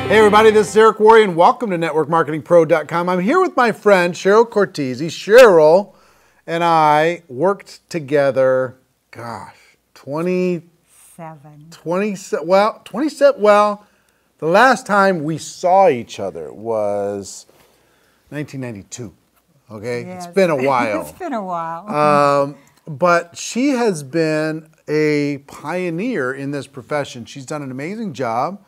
Hey everybody, this is Eric Worre and welcome to NetworkMarketingPro.com. I'm here with my friend Cheryl Cortese. Cheryl and I worked together, gosh, 27, the last time we saw each other was 1992, okay? Yes. It's been a while. It's been a while. But she has been a pioneer in this profession. She's done an amazing job.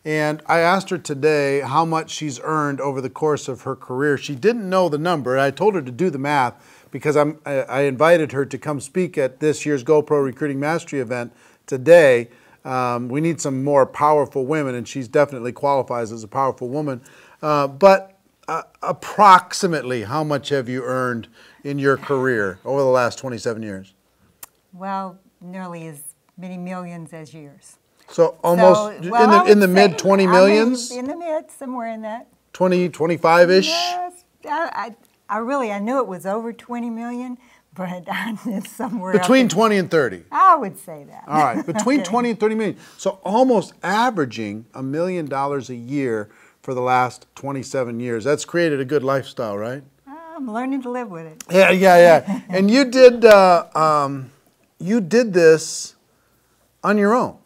And I asked her today how much she's earned over the course of her career. She didn't know the number. I told her to do the math because I invited her to come speak at this year's GoPro Recruiting Mastery event today. We need some more powerful women, and she's definitely qualifies as a powerful woman. But approximately how much have you earned in your career over the last 27 years? Well, nearly as many millions as years. So almost in the mid 20 millions? In the mid, somewhere in that. 20, 25-ish? Yes. I knew it was over 20 million, but it's somewhere Between 20 and 30? I would say that. All right, between 20 and 30 million. So almost averaging $1 million a year for the last 27 years. That's created a good lifestyle, right? I'm learning to live with it. Yeah. And you did this on your own.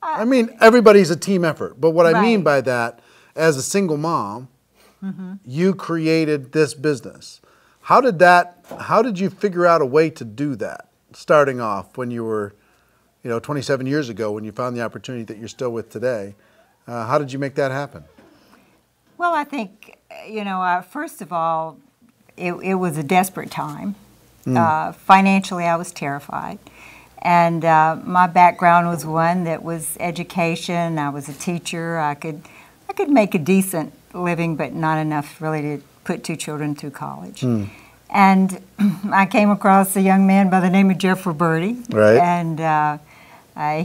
I mean, everybody's a team effort, but what I mean by that, as a single mom, you created this business. How did you figure out a way to do that, starting off when you were, 27 years ago when you found the opportunity that you're still with today? How did you make that happen? Well, I think, first of all, it was a desperate time. Financially, I was terrified. And my background was one that was education. I was a teacher. I could make a decent living, but not enough really to put 2 children through college. And I came across a young man by the name of Jeff Roberti. Right. And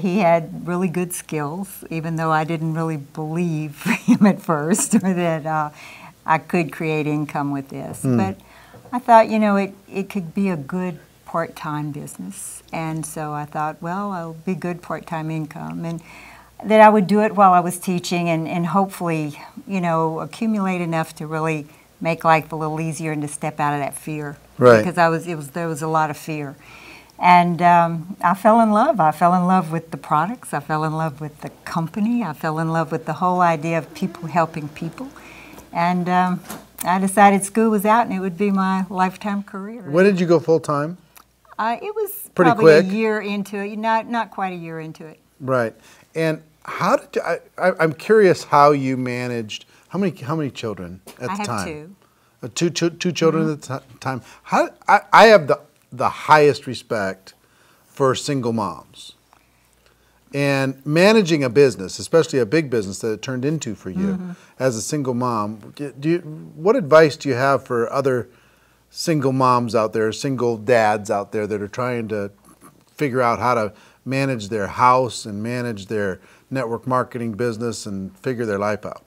he had really good skills, even though I didn't really believe him at first that I could create income with this. But I thought, it could be a good part-time business, and so I thought, well, it'll be good part-time income, and that I would do it while I was teaching, and hopefully, accumulate enough to really make life a little easier and to step out of that fear, right? Because there was a lot of fear, and I fell in love. I fell in love with the products. I fell in love with the company. I fell in love with the whole idea of people helping people, and I decided school was out, and it would be my lifetime career. When did you go full-time? It was pretty probably quick. A year into it, not quite a year into it. Right. And how did you, I'm curious how you managed, how many children at the time? I have 2. Two children at the time. I have the highest respect for single moms. And managing a business, especially a big business that it turned into for you as a single mom, what advice do you have for other single moms out there, single dads out there that are trying to figure out how to manage their house and manage their network marketing business and figure their life out?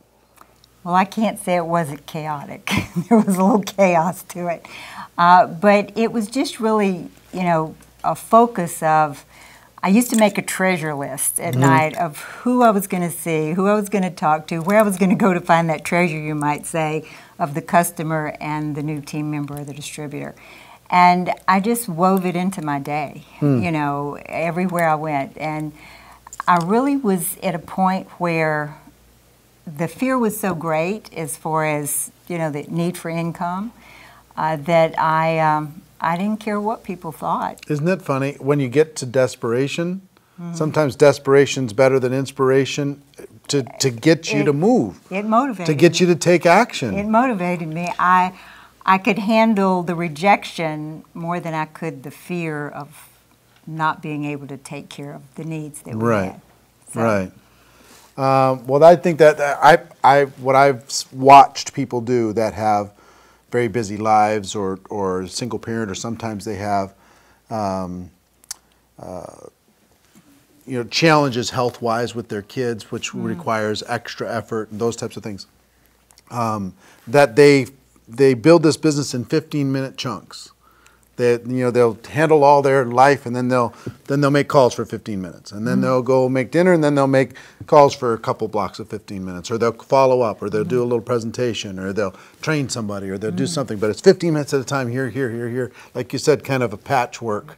Well, I can't say it wasn't chaotic. There was a little chaos to it. But it was just really, a focus of, I used to make a treasure list at night of who I was going to see, who I was going to talk to, where I was going to go to find that treasure, you might say, of the customer and the new team member or the distributor. And I just wove it into my day, everywhere I went. And I really was at a point where the fear was so great as far as, the need for income, that I didn't care what people thought. Isn't it funny? When you get to desperation, sometimes desperation's better than inspiration to get you to move. It motivated me. To get you to take action. It motivated me. I could handle the rejection more than I could the fear of not being able to take care of the needs that we had. So. Right. Well, I think that what I've watched people do that have very busy lives or single parent, or sometimes they have challenges health-wise with their kids, which requires extra effort and those types of things, that they build this business in 15-minute chunks. they'll handle all their life, and then they'll make calls for 15 minutes, and then they'll go make dinner, and then they'll make calls for a couple blocks of 15 minutes, or they'll follow up, or they'll do a little presentation, or they'll train somebody, or they'll do something. But it's 15 minutes at a time, here, here, here, here. Like you said, kind of a patchwork.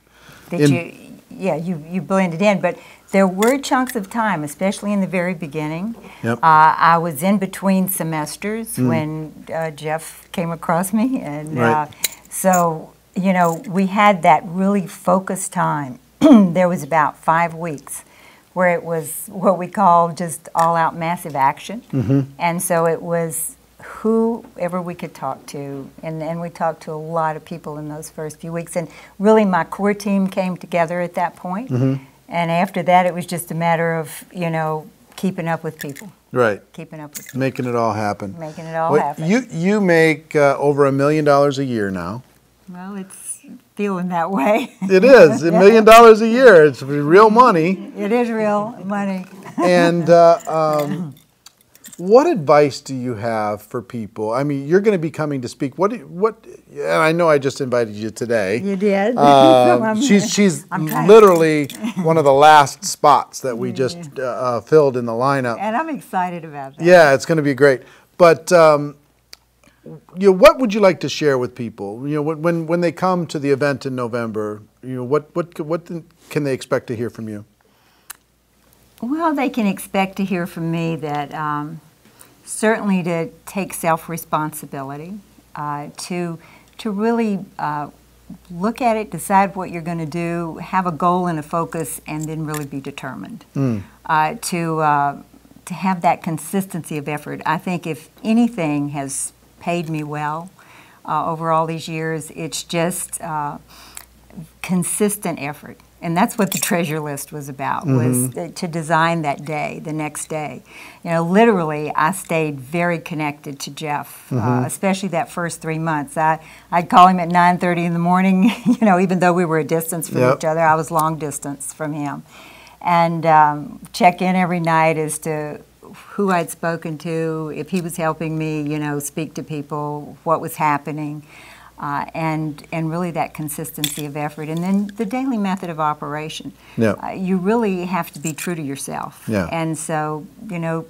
You blended in, but there were chunks of time, especially in the very beginning. Yep. I was in between semesters when Jeff came across me, and so we had that really focused time. There was about 5 weeks where it was what we call just all-out massive action, and so it was whoever we could talk to, and we talked to a lot of people in those first few weeks, and really my core team came together at that point. And after that, it was just a matter of, keeping up with people. Right. Keeping up with people. Making it all happen. Making it all happen. You make over $1 million a year now. Well, it's feeling that way. It is. $1 million a year. It's real money. It is real money. And what advice do you have for people? I mean, you're going to be coming to speak. And I know I just invited you today. You did. She's literally one of the last spots that we just filled in the lineup. And I'm excited about that. Yeah, it's going to be great. But what would you like to share with people? When they come to the event in November, what can they expect to hear from you? Well, they can expect to hear from me that certainly to take self-responsibility, to really look at it, decide what you're going to do, have a goal and a focus, and then really be determined. To have that consistency of effort. I think if anything has paid me well over all these years, it's just consistent effort. And that's what the treasure list was about, was to design that day, the next day. Literally, I stayed very connected to Jeff, especially that first 3 months. I'd call him at 9:30 in the morning, even though we were a distance from each other. I was long distance from him. And check in every night as to who I'd spoken to, if he was helping me, speak to people, what was happening. And really that consistency of effort. And then the daily method of operation. You really have to be true to yourself. And so, your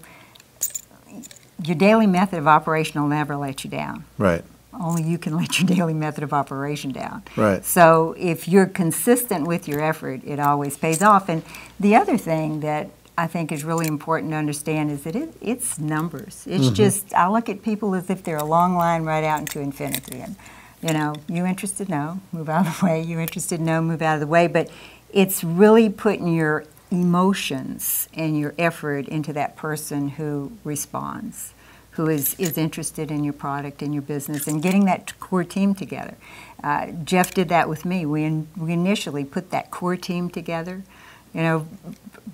daily method of operation will never let you down. Right. Only you can let your daily method of operation down. Right. So if you're consistent with your effort, it always pays off. And the other thing that I think is really important to understand is that it's numbers. It's just, I look at people as if they're a long line right out into infinity. And you interested? No, move out of the way. You interested? No, move out of the way. But it's really putting your emotions and your effort into that person who responds, who is interested in your product and your business, and getting that core team together. Jeff did that with me. We initially put that core team together,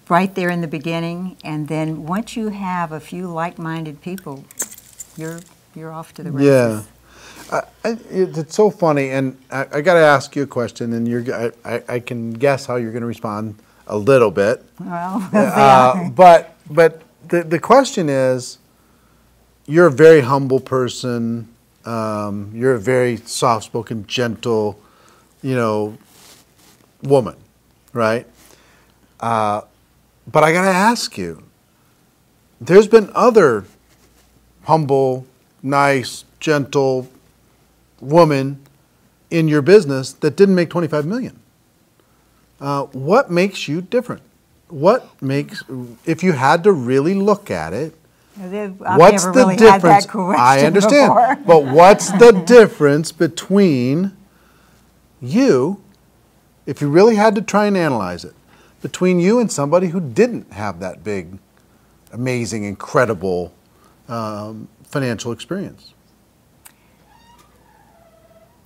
right there in the beginning, and then once you have a few like-minded people, you're off to the races. Yeah. It's so funny, and I got to ask you a question, and I can guess how you're going to respond a little bit. Well, but the question is, you're a very humble person. You're a very soft-spoken, gentle, woman, right? But I got to ask you, there's been other humble, nice, gentle woman in your business that didn't make $25 million. What makes you different? If you had to really look at it, what's the difference? I understand, before. But what's the difference between you, if you really had to try and analyze it, between you and somebody who didn't have that big, amazing, incredible financial experience?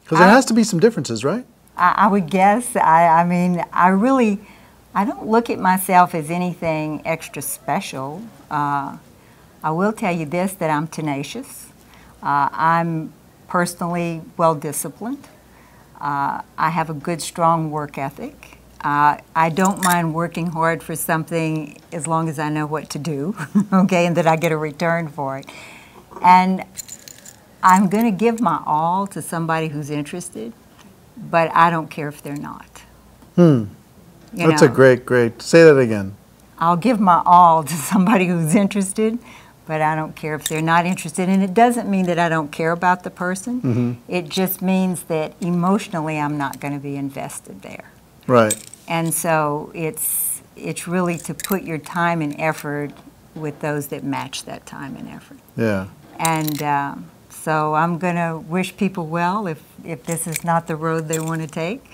Because there has to be some differences, right? I would guess. I mean, I don't look at myself as anything extra special. I will tell you this, that I'm tenacious. I'm personally well-disciplined. I have a good, strong work ethic. I don't mind working hard for something as long as I know what to do, okay, and that I get a return for it. And I'm going to give my all to somebody who's interested, but I don't care if they're not. That's a great. Say that again. I'll give my all to somebody who's interested, but I don't care if they're not interested. And it doesn't mean that I don't care about the person. It just means that emotionally I'm not going to be invested there. Right. And so it's really to put your time and effort with those that match that time and effort. Yeah. And so I'm going to wish people well if this is not the road they want to take,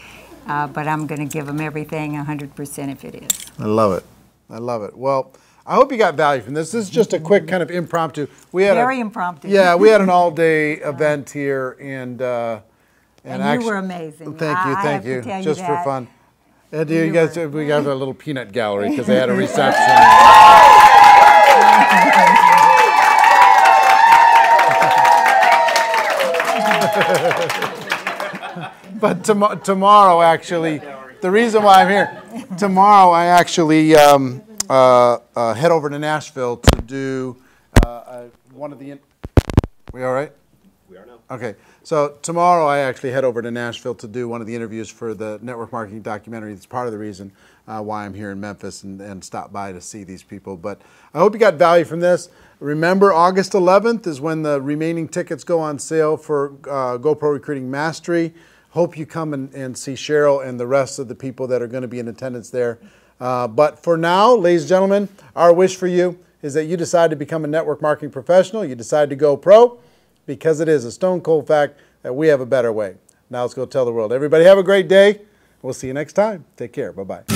but I'm going to give them everything 100% if it is. I love it. I love it. Well, I hope you got value from this. This is just a quick kind of impromptu. Very impromptu. Yeah, we had an all-day event here, and you were amazing. Thank you. Just for fun. And we got a little peanut gallery because they had a reception. But tomorrow, actually, the reason why I'm here, tomorrow I actually head over to Nashville to do one of the. We all right? We are now. Okay, so tomorrow I actually head over to Nashville to do one of the interviews for the network marketing documentary. That's part of the reason why I'm here in Memphis and stop by to see these people. But I hope you got value from this. Remember, August 11th is when the remaining tickets go on sale for GoPro Recruiting Mastery. Hope you come and see Cheryl and the rest of the people that are going to be in attendance there. But for now, ladies and gentlemen, our wish for you is that you decide to become a network marketing professional. You decide to go pro, because it is a stone cold fact that we have a better way. Now let's go tell the world. Everybody have a great day. We'll see you next time. Take care. Bye-bye.